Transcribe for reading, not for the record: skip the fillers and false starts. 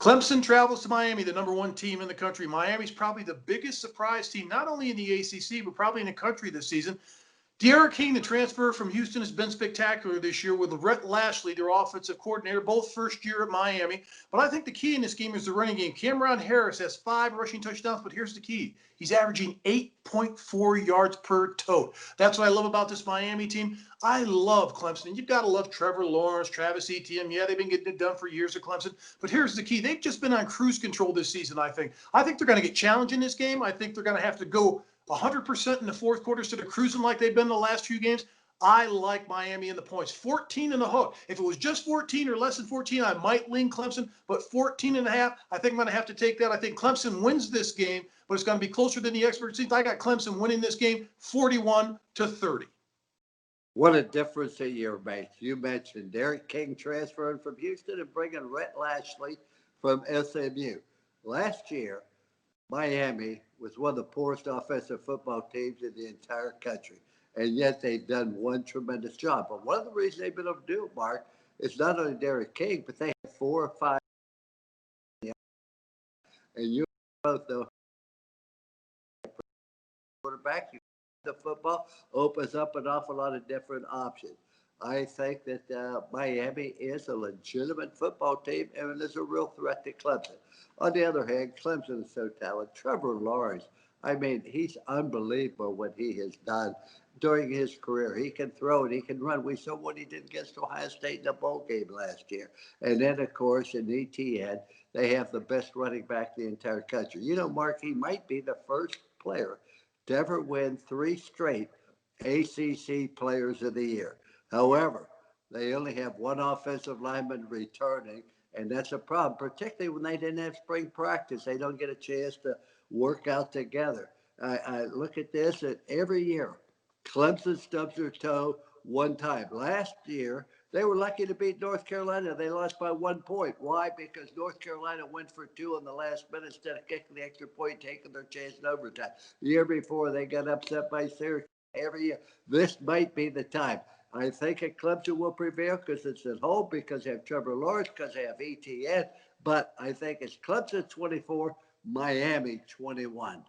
Clemson travels to Miami, the #1 team in the country. Miami's probably the biggest surprise team, not only in the ACC, but probably in the country this season. De'Ara King, the transfer from Houston, has been spectacular this year with Rhett Lashley, their offensive coordinator, both first year at Miami. But I think the key in this game is the running game. Cameron Harris has 5 rushing touchdowns, but here's the key. He's averaging 8.4 yards per tote. That's what I love about this Miami team. I love Clemson. And you've got to love Trevor Lawrence, Travis Etienne. Yeah, they've been getting it done for years at Clemson. But here's the key. They've just been on cruise control this season, I think. I think they're going to get challenged in this game. I think they're going to have to go 100% in the fourth quarter instead of cruising like they've been the last few games. I like Miami in the points. 14 and a hook. If it was just 14 or less than 14, I might lean Clemson, but 14 and a half, I think I'm going to have to take that. I think Clemson wins this game, but it's going to be closer than the experts think. I got Clemson winning this game 41-30. What a difference a year makes. You mentioned Derek King transferring from Houston and bringing Rhett Lashley from SMU. Last year, Miami was one of the poorest offensive football teams in the entire country, and yet they've done one tremendous job. But one of the reasons they've been able to do it, Mark, is not only Derek King, but they have 4 or 5. And you both know quarterback, the football opens up an awful lot of different options. I think that Miami is a legitimate football team and is a real threat to Clemson. On the other hand, Clemson is so talented. Trevor Lawrence, I mean, he's unbelievable what he has done during his career. He can throw and he can run. We saw what he did against Ohio State in the bowl game last year. And then, of course, in ETN, they have the best running back in the entire country. You know, Mark, he might be the first player to ever win 3 straight ACC Players of the Year. However, they only have 1 offensive lineman returning, and that's a problem, particularly when they didn't have spring practice. They don't get a chance to work out together. I look at this, and every year, Clemson stubs their toe one time. Last year, they were lucky to beat North Carolina. They lost by 1 point. Why? Because North Carolina went for 2 in the last minute instead of kicking the extra point, taking their chance in overtime. The year before, they got upset by Syracuse. Every year, this might be the time. I think Clemson will prevail because it's at home, because they have Trevor Lawrence, because they have ETN. But I think it's Clemson 24, Miami 21.